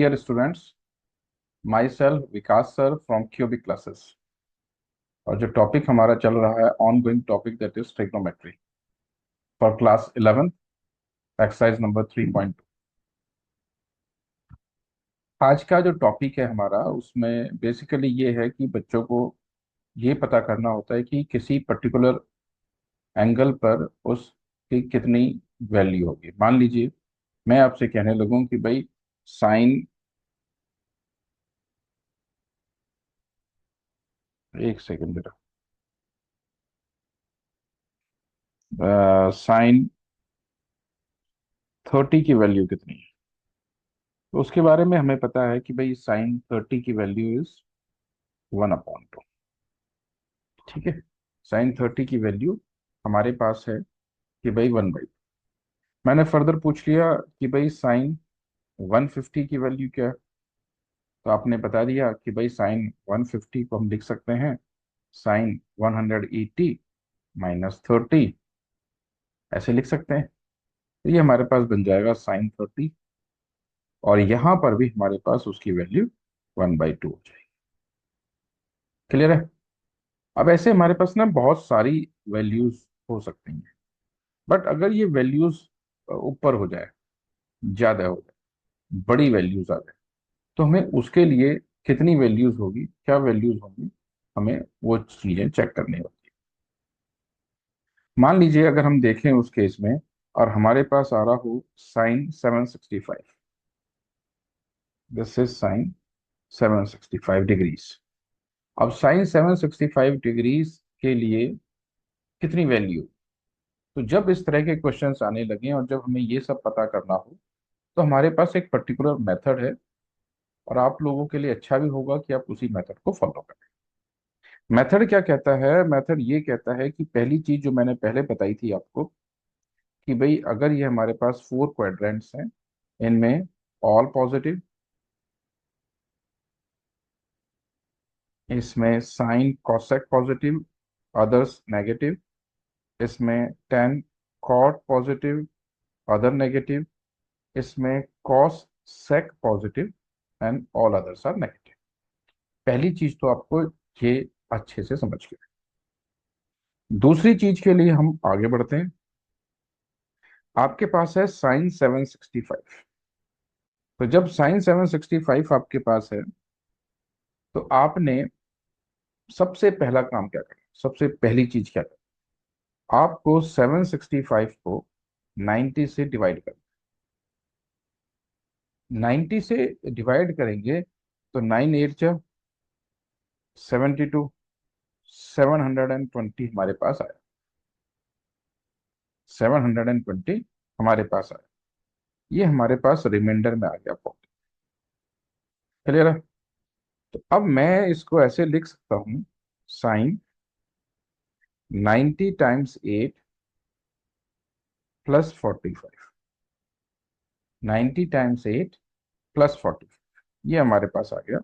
Dear students, myself Vikas sir from cubic classes. और जो topic हमारा चल रहा है on going topic that is trigonometry for class 11 exercise number 3.2। आज का जो टॉपिक है हमारा उसमें बेसिकली ये है कि बच्चों को ये पता करना होता है कि किसी पर्टिकुलर एंगल पर उसकी कितनी वैल्यू होगी। मान लीजिए मैं आपसे कहने लगूं कि भाई साइन, एक सेकेंड बेटा, साइन 30 की वैल्यू कितनी है। तो उसके बारे में हमें पता है कि भाई साइन 30 की वैल्यू इज 1/2। ठीक है, साइन 30 की वैल्यू हमारे पास है कि भाई 1/2। मैंने फर्दर पूछ लिया कि भाई साइन 150 की वैल्यू क्या है। तो आपने बता दिया कि भाई साइन 150 को हम लिख सकते हैं साइन 180 -30, ऐसे लिख सकते हैं। तो ये हमारे पास बन जाएगा साइन 30, और यहाँ पर भी हमारे पास उसकी वैल्यू 1/2 हो जाएगी। क्लियर है। अब ऐसे हमारे पास ना बहुत सारी वैल्यूज हो सकती हैं, बट अगर ये वैल्यूज ऊपर हो जाए, ज्यादा हो जाए, बड़ी वैल्यूज आ जाए, तो हमें उसके लिए कितनी वैल्यूज होगी, क्या वैल्यूज होंगी, हमें वो चीजें चेक करनी होगी। मान लीजिए अगर हम देखें उस केस में और हमारे पास आ रहा हो sine 765, this is sine 765 degrees. अब साइन 765 डिग्रीज के लिए कितनी वैल्यू। तो जब इस तरह के क्वेश्चंस आने लगे और जब हमें ये सब पता करना हो, तो हमारे पास एक पर्टिकुलर मेथड है, और आप लोगों के लिए अच्छा भी होगा कि आप उसी मेथड को फॉलो करें। मेथड क्या कहता है? मेथड ये कहता है कि पहली चीज जो मैंने पहले बताई थी आपको कि भाई अगर ये हमारे पास 4 क्वाड्रेंट्स हैं, इनमें ऑल पॉजिटिव, इसमें sine cosec positive, others negative, इसमें tan cot positive, other negative, इसमें cos sec positive and all others are negative. पहली चीज तो आपको ये अच्छे से समझ गए। दूसरी चीज के लिए हम आगे बढ़ते हैं। आपके पास है साइन 765। तो जब साइन 765 आपके पास है, तो आपने सबसे पहला काम क्या करना, सबसे पहली चीज क्या करना, आपको 765 को 90 से डिवाइड करना। 90 से डिवाइड करेंगे तो 9 8 72, 720 हमारे पास आया। 720 हमारे पास आया, ये हमारे पास रिमाइंडर में आ गया पॉइंट। क्लियर है। तो अब मैं इसको ऐसे लिख सकता हूं, sine 90 times 8 plus 45, 90 times 8 plus 45, ये हमारे पास आ गया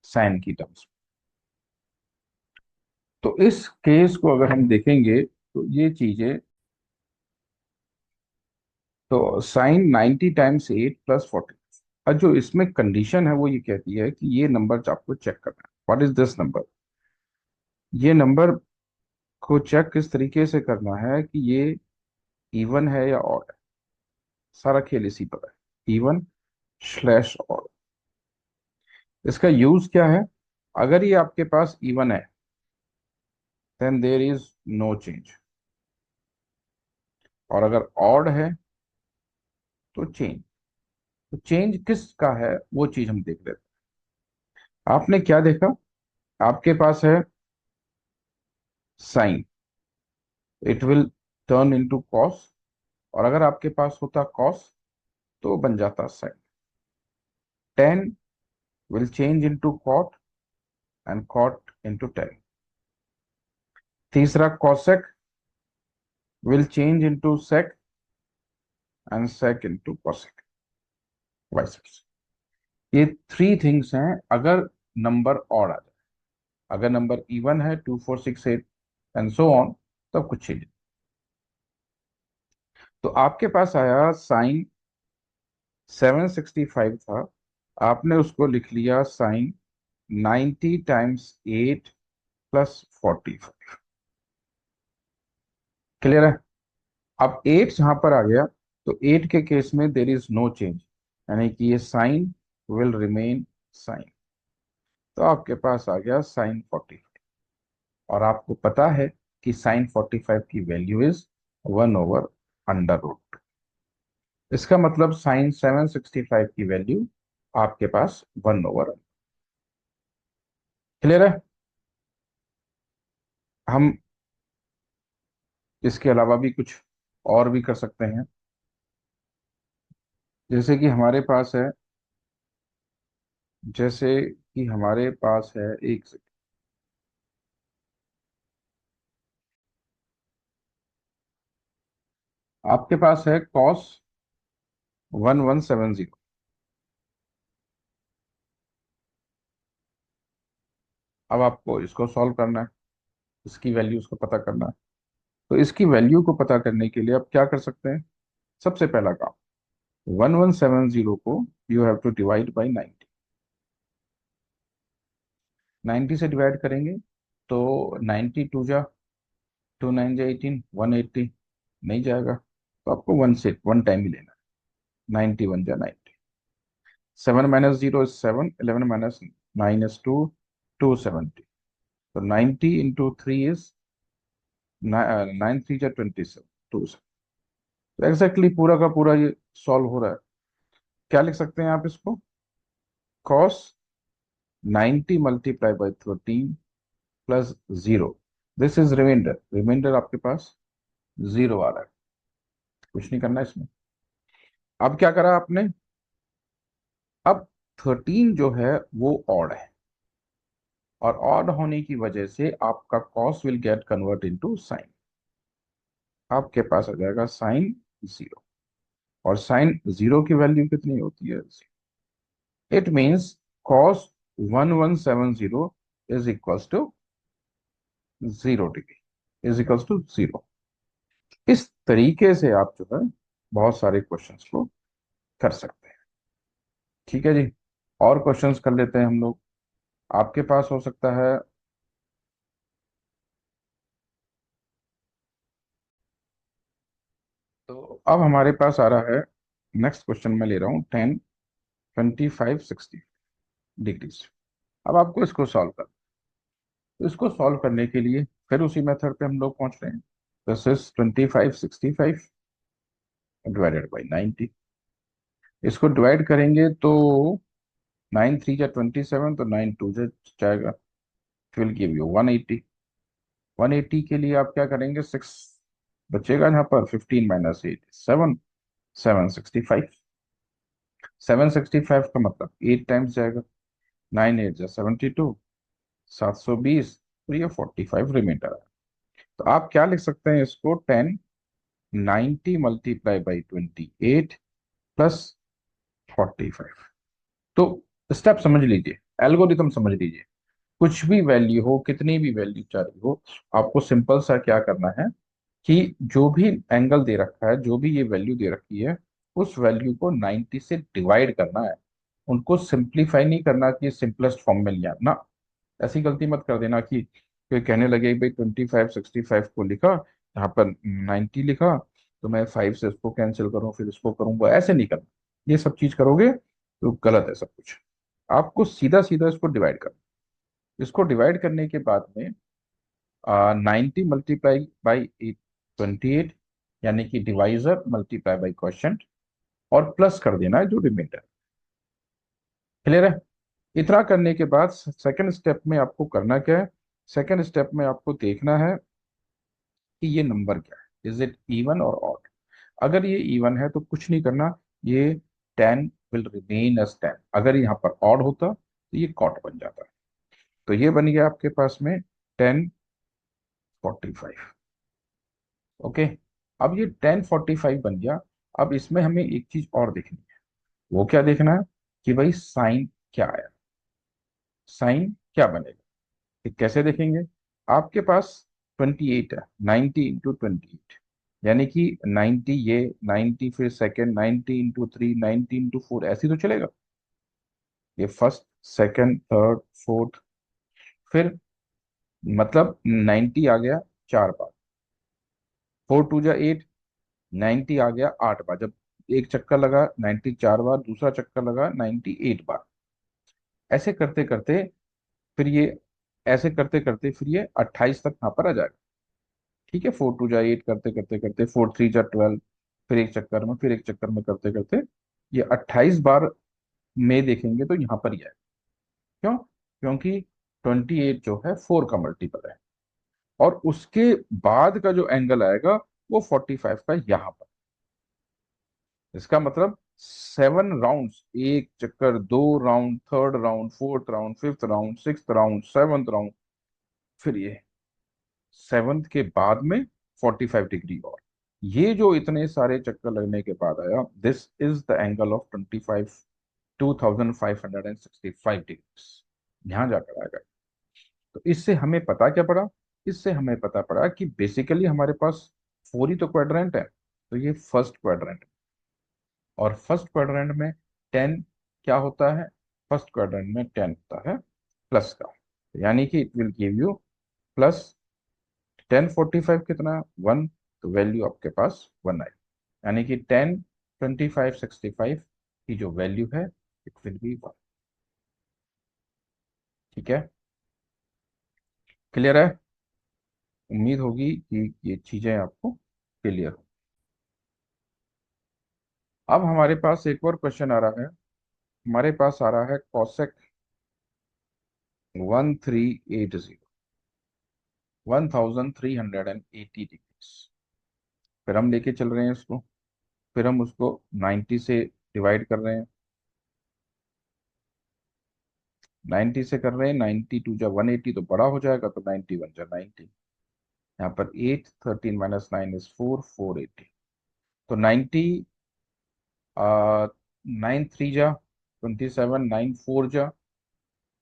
साइन की टर्म्स। तो इस केस को अगर हम देखेंगे तो ये चीजें, तो साइन 90 टाइम्स 8 प्लस 40, और जो इसमें कंडीशन है वो ये कहती है कि ये नंबर आपको चेक करना है। What is this number? ये नंबर को चेक किस तरीके से करना है कि ये इवन है या ऑड है। सारा खेल इसी पर है, इवन स्लैश ऑड। इसका यूज क्या है? अगर ये आपके पास इवन है then there is no change, और अगर ऑड है तो चेंज। तो चेंज किसका है वो चीज हम देख लेते हैं। आपने क्या देखा? आपके पास है sine, it will turn into cos, और अगर आपके पास होता कॉस तो बन जाता sine. Tan will change into cot and cot into tan. तीसरा cosec will change into sec and sec into cosec, vice versa. ये थ्री थिंग्स हैं अगर नंबर ऑड आ जाए। अगर नंबर इवन है 2 4 6 8 एंड सो ऑन, तब कुछ चेंज। तो आपके पास आया साइन 765 था, आपने उसको लिख लिया साइन 90 टाइम्स 8 प्लस 45। क्लियर है? अब 8 जहां पर आ गया, तो 8 के केस में देर इज नो चेंज, यानी कि ये साइन विल रिमेन साइन। तो आपके पास आ गया साइन 45। और आपको पता है कि साइन 45 की वैल्यू इज 1/√। इसका मतलब साइन 765 की वैल्यू आपके पास 1/। क्लियर है? हम इसके अलावा भी कुछ और भी कर सकते हैं। जैसे कि हमारे पास है जैसे कि हमारे पास है एक सेकंड, आपके पास है कॉस 1170। अब आपको इसको सॉल्व करना है, इसकी वैल्यूज को पता करना है। तो इसकी वैल्यू को पता करने के लिए आप क्या कर सकते हैं? सबसे पहला काम, 1170 को you have to divide by 90। 90 से डिवाइड करेंगे तो 92 जा 2 9 जा 18, 180 नहीं जाएगा, तो आपको वन टाइम ही लेना है। 91 जा 90, 7 - 0 is 7, 11 - 9 is 2, 270। तो 90 × 3 is 9 3 जा 27, 270। तो एग्जैक्टली पूरा का पूरा ये सॉल्व हो रहा है। क्या लिख सकते हैं आप इसको? Cos 90 × 13 plus 0, this is remainder. Remainder आपके पास 0 आ रहा है, कुछ नहीं करना इसमें। अब क्या करा आपने? अब 13 जो है वो ऑड है, और ऑड होने की वजह से आपका cos will get convert into sine. आपके पास आ जाएगा साइन 0। और साइन 0 की वैल्यू कितनी होती है? It means cos 1170 is equals to 0 degree, is equals to 0। इस तरीके से आप जो है बहुत सारे क्वेश्चंस को कर सकते हैं। ठीक है जी। और क्वेश्चंस कर लेते हैं हम लोग। आपके पास हो सकता है, तो अब हमारे पास आ रहा है नेक्स्ट क्वेश्चन। मैं ले रहा हूँ 10 25 60 डिग्रीज। अब आपको इसको सॉल्व कर, तो इसको सॉल्व करने के लिए फिर उसी मेथड पे हम लोग पहुंच रहे हैं। This is 2565 divided by 90। इसको डिवाइड करेंगे तो 9 3 जा 27, तो 9 2 जा जाएगा, विल गिव यू 180। 180 के लिए आप क्या करेंगे? 6 बचेगा यहाँ पर, 15 - 8 7, 765। 765 का मतलब 8 टाइम्स जाएगा, 9 8 जा 72, 720। तो ये 45 रिमाइंडर है। तो आप क्या लिख सकते हैं इसको? 10 90 × 28 प्लस 45। तो स्टेप समझ लीजिए, एल्गोरिथम समझ लीजिए। कुछ भी वैल्यू हो, कितनी भी वैल्यू चाहिए हो, आपको सिंपल सा क्या करना है कि जो भी एंगल दे रखा है, जो भी ये वैल्यू दे रखी है, उस वैल्यू को 90 से डिवाइड करना है। उनको सिंप्लीफाई नहीं करना कि सिंपलेस्ट फॉर्म में लिया ना। ऐसी गलती मत कर देना कि कोई कहने लगे भाई 2565 को लिखा, यहाँ पर 90 लिखा, तो मैं 5 से इसको कैंसिल करूँ फिर इसको करूँ, वो ऐसे नहीं करना। ये सब चीज करोगे तो गलत है सब कुछ। आपको सीधा सीधा इसको डिवाइड करना। इसको डिवाइड करने के बाद में 90 × 28 यानी कि डिवाइजर मल्टीप्लाई बाई क्वोशिएंट, और प्लस कर देना है जो रिमाइंडर। क्लियर है? इतना करने के बाद सेकंड स्टेप में आपको करना क्या है? सेकंड स्टेप में आपको देखना है कि ये नंबर क्या है, इज इट इवन और ऑड। अगर ये इवन है तो कुछ नहीं करना, ये 10 विल रिमेन एज 10। अगर यहाँ पर ऑड होता तो ये कॉट बन जाता। तो ये बन गया आपके पास में 1045। ओके। अब ये 1045 बन गया। अब इसमें हमें एक चीज और देखनी है। वो क्या देखना है? कि भाई साइन क्या आया, साइन क्या बनेगा। ये कैसे देखेंगे? आपके पास 28 है, 90 × 28, यानी कि 90 ये 90, फिर सेकेंड 90 × 3, 90 × 4, ऐसे ही तो चलेगा। ये फर्स्ट, सेकंड, थर्ड, फोर्थ, फिर मतलब 90 आ गया 4 बार, 4 2 जा 8, 90 आ गया 8 बार। जब एक चक्कर लगा 90 4 बार, दूसरा चक्कर लगा 98 बार। ऐसे करते करते फिर ये ऐसे करते करते फिर ये 28 तक यहाँ पर आ जाएगा। ठीक है, 4 2 जा 8 करते करते करते 4 3 जा 12, फिर एक चक्कर में, फिर एक चक्कर में करते करते ये 28 बार में देखेंगे तो यहाँ पर ही आएगा। क्यों? क्योंकि 28 जो है 4 का मल्टीपल है, और उसके बाद का जो एंगल आएगा वो 45 का यहाँ पर। इसका मतलब 7 राउंड्स, एक चक्कर, 2 round, third round, fourth round, fifth round, sixth round, seventh round, फिर ये सेवंथ के बाद में 45 डिग्री। और ये जो इतने सारे चक्कर लगने के बाद आया, this is the angle of 25 यहां जाकर आएगा। तो इससे हमें पता क्या पड़ा? इससे हमें पता पड़ा कि बेसिकली हमारे पास 4 ही तो क्वाड्रेंट है, तो ये फर्स्ट क्वाड्रेंट। और फर्स्ट क्वाड्रेंट में 10 क्या होता है? फर्स्ट क्वाड्रेंट में 10 होता है प्लस का, यानी कि it will give you plus 10 45 कितना? 1। तो वैल्यू आपके पास 1 आई, यानी कि 10 25 65 की जो वैल्यू है इट विल बी 1। ठीक है, क्लियर है? उम्मीद होगी कि ये चीजें आपको क्लियर हो। अब हमारे पास एक और क्वेश्चन आ रहा है। हमारे पास आ रहा है कॉसेक 1380 फिर हम लेके चल रहे हैं इसको, फिर हम उसको 90 से डिवाइड कर रहे हैं। 90 से कर रहे हैं, 92 जा 180 तो बड़ा हो जाएगा, तो 91 जा 90। यहाँ पर 8, 13 - 9 इज 4, 480। तो 9 3 जा 27, 9 4 जा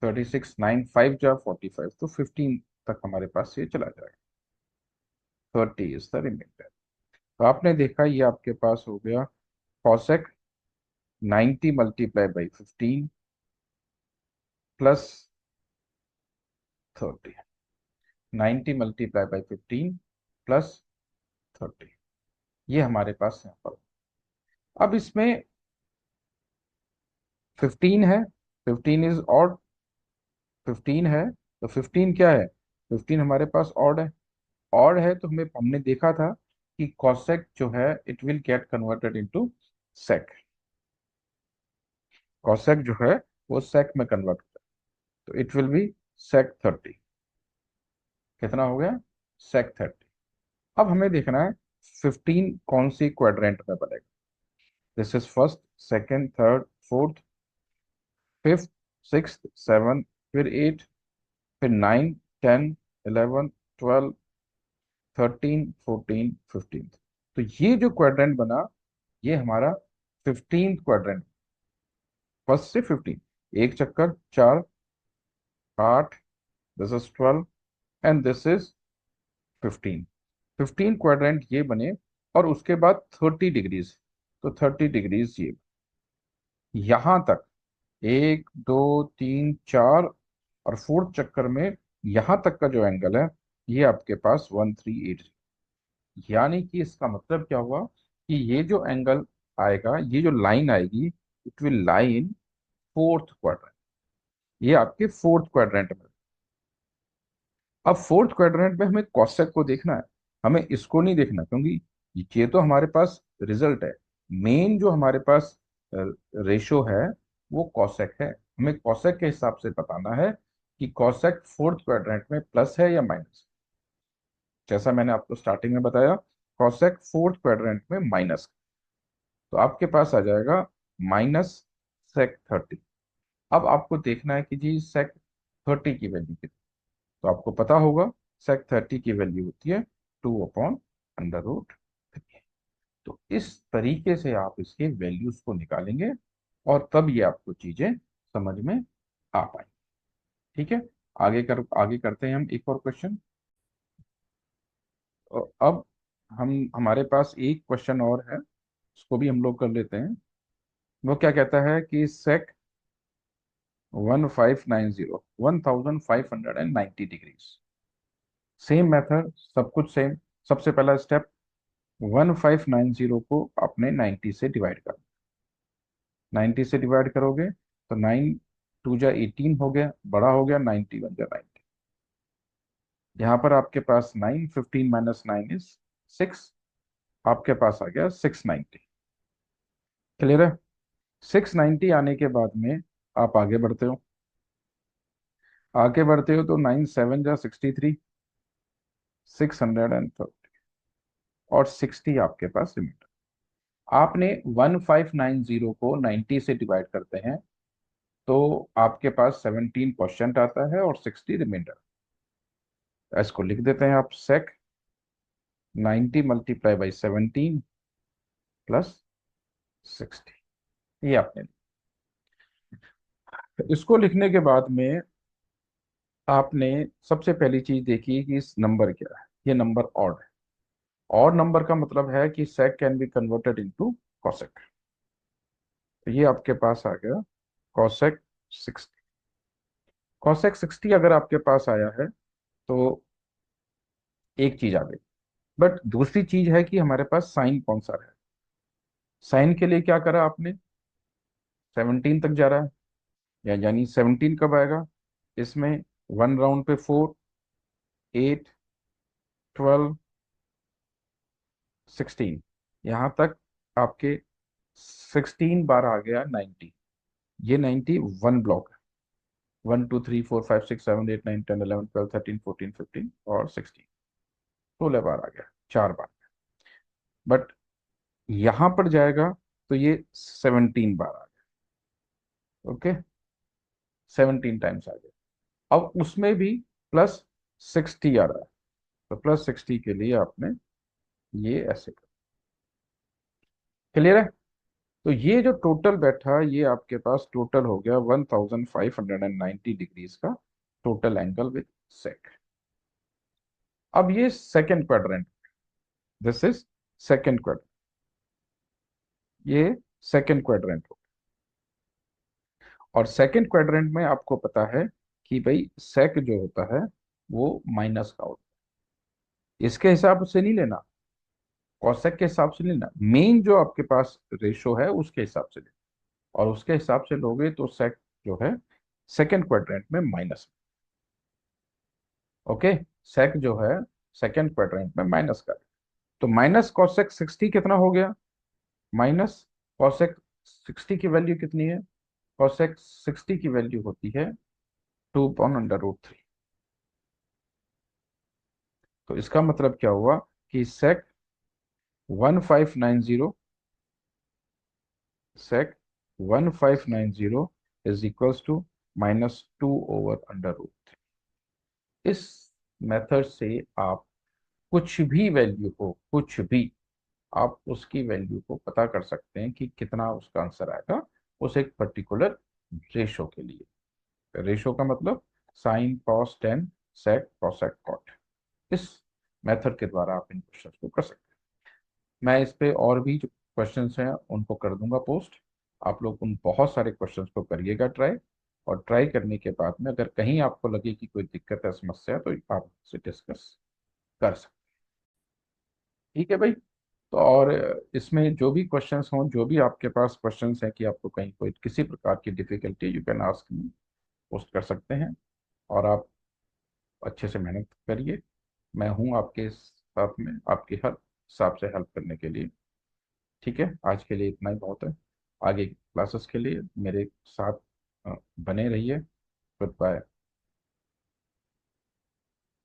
36, 9 5 जा 45, तो 15 तक हमारे पास ये चला जाएगा। 30 इज द रिमाइंडर। तो आपने देखा ये आपके पास हो गया कॉसेक 90 × 15 प्लस 30, 90 × 15 प्लस 30, ये हमारे पास यहाँ पर। अब इसमें 15 है, 15 इज ऑड, 15 है, तो 15 क्या है? 15 हमारे पास ऑड है। ऑड है तो हमने देखा था कि कॉसेक जो है it will get converted into sec. Cosec जो है वो सेक में कन्वर्ट होता है, तो इट विल बी सेक 30। कितना हो गया? सेक 30। अब हमें देखना है 15 कौन सी क्वाड्रेंट में बनेगा। This is first, second, third, fourth, fifth, six, seven, फिर 8, फिर 9, 10, 11, 12, 13, 14, 15। तो ये जो क्वाड्रेंट बना ये हमारा 15th क्वाड्रेंट, फर्स्ट से 15, एक चक्कर 4, 8, this is 12 and this is 15। 15 quadrant ये बने, और उसके बाद 30 डिग्रीज, तो 30 डिग्रीज ये यहां तक, 1 2 3 4, और फोर्थ चक्कर में यहां तक का जो एंगल है ये आपके पास 1380। यानी कि इसका मतलब क्या हुआ कि ये जो एंगल आएगा, ये जो लाइन आएगी, it will lie in fourth quadrant. ये आपके फोर्थ क्वाड्रेंट में। अब फोर्थ क्वाड्रेंट में हमें कॉसेक को देखना है, हमें इसको नहीं देखना, क्योंकि ये तो हमारे पास रिजल्ट है। मेन जो हमारे पास रेशो है वो कॉसेक है। हमें कॉसेक के हिसाब से बताना है कि कॉसेक फोर्थ क्वाड्रेंट में प्लस है या माइनस। जैसा मैंने आपको स्टार्टिंग में बताया, कॉसेक फोर्थ क्वाड्रेंट में माइनस, तो आपके पास आ जाएगा माइनस सेक 30। अब आपको देखना है कि जी सेक 30 की वैल्यू कितनी। तो आपको पता होगा सेक 30 की वैल्यू होती है 2/√3। तो इस तरीके से आप इसके वैल्यूज को निकालेंगे, और तब ये आपको चीजें समझ में आ पाएंगी। ठीक है, आगे करते हैं हम एक और क्वेश्चन। अब हमारे पास एक क्वेश्चन और है, उसको भी हम लोग कर लेते हैं। वो क्या कहता है कि सेक 1590, 1590 डिग्रीज। सेम मेथड, सब कुछ सेम। सबसे पहला स्टेप, 1590 को आपने 90 से डिवाइड कर, 90 से डिवाइड करोगे तो 9 2 जा 18 हो गया, बड़ा हो गया, 90 1 जा 90। यहाँ पर आपके पास 9, 15 - 9 इज 6, आपके पास आ गया 690। क्लियर है? 690 आने के बाद में आप आगे बढ़ते हो, तो 9 7 जा 63, 630, और 60 आपके पास रिमाइंडर। आपने 1590 को 90 से डिवाइड करते हैं तो आपके पास 17 क्वेश्चन आता है और 60 रिमाइंडर। इसको लिख देते हैं आप, सेक 90 × 17 + 60। ये आपने, इसको लिखने के बाद में आपने सबसे पहली चीज देखी कि इस नंबर क्या है, ये नंबर ऑड है। ऑड नंबर का मतलब है कि sec can be converted into cosec. तो ये आपके पास आ गया कॉसेक 60। कॉसेक 60 अगर आपके पास आया है तो एक चीज आ गई। बट दूसरी चीज है कि हमारे पास साइन कौन सा है। साइन के लिए क्या करा आपने, 17 तक जा रहा है, यानी 17 कब आएगा इसमें, 1 राउंड पे 4, 8, 12, 16, यहाँ तक आपके 16 बार आ गया 90। ये 90 वन ब्लॉक है, 1 2 3 4 5 6 7 8 9 10 11 12 13 14 15 और 16, 16 बार आ गया, 4 बार। बट यहां पर जाएगा तो ये 17 बार आ गया। ओके, 17 टाइम्स आ गया। अब उसमें भी +60 आ रहा है, तो +60 के लिए आपने ये ऐसे कर। क्लियर है? तो ये जो टोटल बैठा, ये आपके पास टोटल हो गया 1590 डिग्रीज का टोटल एंगल विद सेक। अब ये second quadrant, this is second quadrant, ये सेकंड क्वाड्रेंट हो। और सेकंड क्वाड्रेंट में आपको पता है कि भाई सेक जो होता है वो माइनस का होता है, इसके हिसाब से नहीं लेना, कॉसेक के हिसाब से नहीं लेना, मेन जो आपके पास रेशो है उसके हिसाब से लेना। और उसके हिसाब से लोगे तो सेक जो है सेकंड क्वाड्रेंट में माइनस। ओके, सेक जो है सेकंड क्वाड्रेंट में माइनस का। तो माइनस कॉसेक 60 कितना हो गया, माइनस कॉसेक 60 की वैल्यू कितनी है, कॉसेक 60 की वैल्यू होती है 2/√3। तो इसका मतलब क्या हुआ कि सेक 1590, सेक 1590 इज इक्वल्स टू -2/√3। इस मेथड से आप कुछ भी वैल्यू हो, कुछ भी, आप उसकी वैल्यू को पता कर सकते हैं कि कितना उसका आंसर आएगा उस एक पर्टिकुलर रेशो के लिए। रेशो का मतलब sine cos tan sec cosec cot. इस मेथड के द्वारा आप इन क्वेश्चंस को कर सकते हैं। मैं इस पे और भी जो क्वेश्चंस हैं उनको कर दूंगा पोस्ट। आप लोग उन बहुत सारे क्वेश्चंस को करिएगा ट्राई, और ट्राई करने के बाद में अगर कहीं आपको लगे कि कोई दिक्कत है, समस्या है, तो आप से डिस्कस कर सकते हैं। ठीक है भाई? तो और इसमें जो भी क्वेश्चंस हों, जो भी आपके पास क्वेश्चंस हैं कि आपको कहीं कोई किसी प्रकार की difficulty, you can ask me, post कर सकते हैं। और आप अच्छे से मेहनत करिए, मैं हूँ आपके साथ में, आपकी हर हिसाब से हेल्प करने के लिए। ठीक है, आज के लिए इतना ही बहुत है। आगे क्लासेस के लिए मेरे साथ बने रहिए। Good bye.